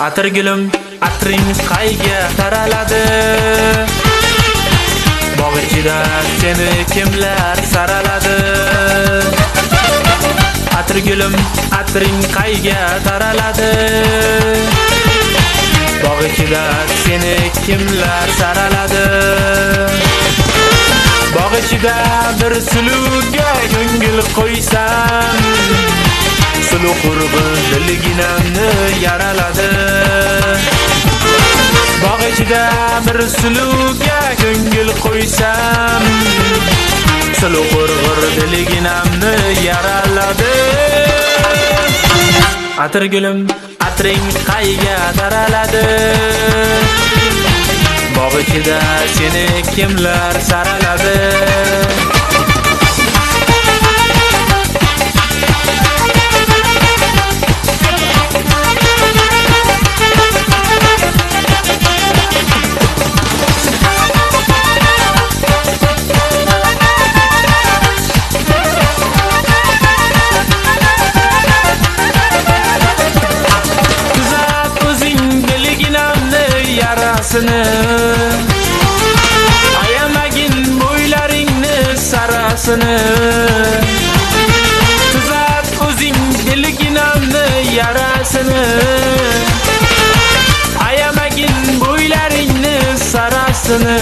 Atirgulim, atring qayga taraladi? Bog' ichida seni kimlar saraladi? Atirgulim, atring qayga taraladi? Bog' ichida seni kimlar saraladi? Bog' ichida bir suluga ko'ngil qo'ysam, sulu qurg'in dilginamni yaraladi. Bog' ichida bir suluga ko'ngil qo'ysam, sulu qurg'in dilginamni yaraladi. Atirgulim, atring qayga taraladi? Bog' ichida seni kimlar saraladi? Ayamagin bo'ylaringni sarasini. Tuzat o'zing dilginamni yarasini. Ayamagin bo'ylaringni sarasini.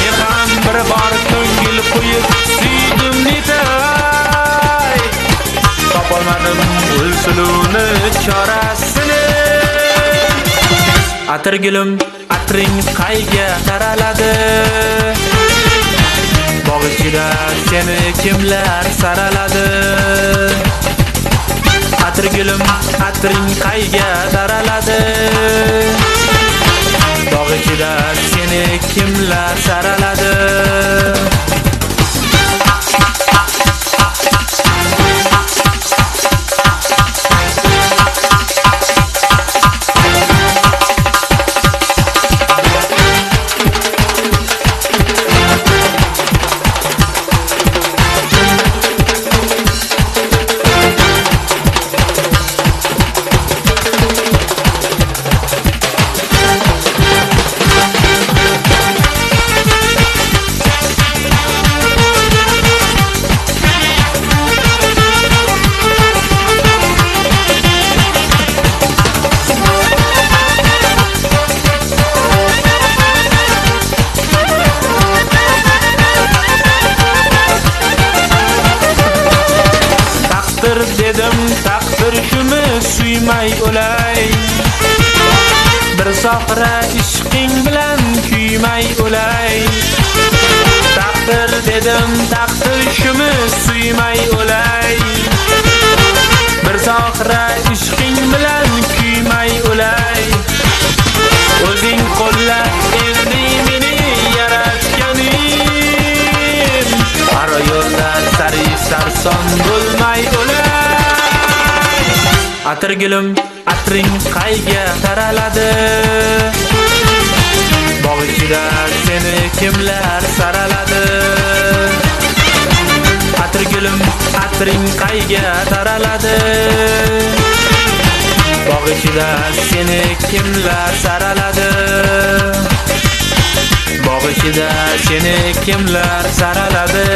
Men ham bir bor ko'ngil qo'yib suydim netay. Topolmadim ulsuluni chorasini. Atirgulim, atring qayga taraladi? Bog' ichida seni kimlar saraladi? Atirgulim, atring qayga taraladi? Bog' ichida seni kimlar saraladi? Dedim taqdir shumi suymay o'lay. Bir sohra ishqing bilan kuymay o'lay. Taqdir dedim taqdir shumi suymay o'lay. Bir sohra ishqing bilan kuymay o'lay. O'zing qo'lla endi meni yaratganing, ara yo'lda sari sarson bo'lmay o'lay. Atirgulim, atring qayga taraladi? Bog' ichida seni kimlar saraladi? Atirgulim, atring qayga taraladi? Bog' ichida seni kimlar saraladi? Bog' ichida seni kimlar saraladi?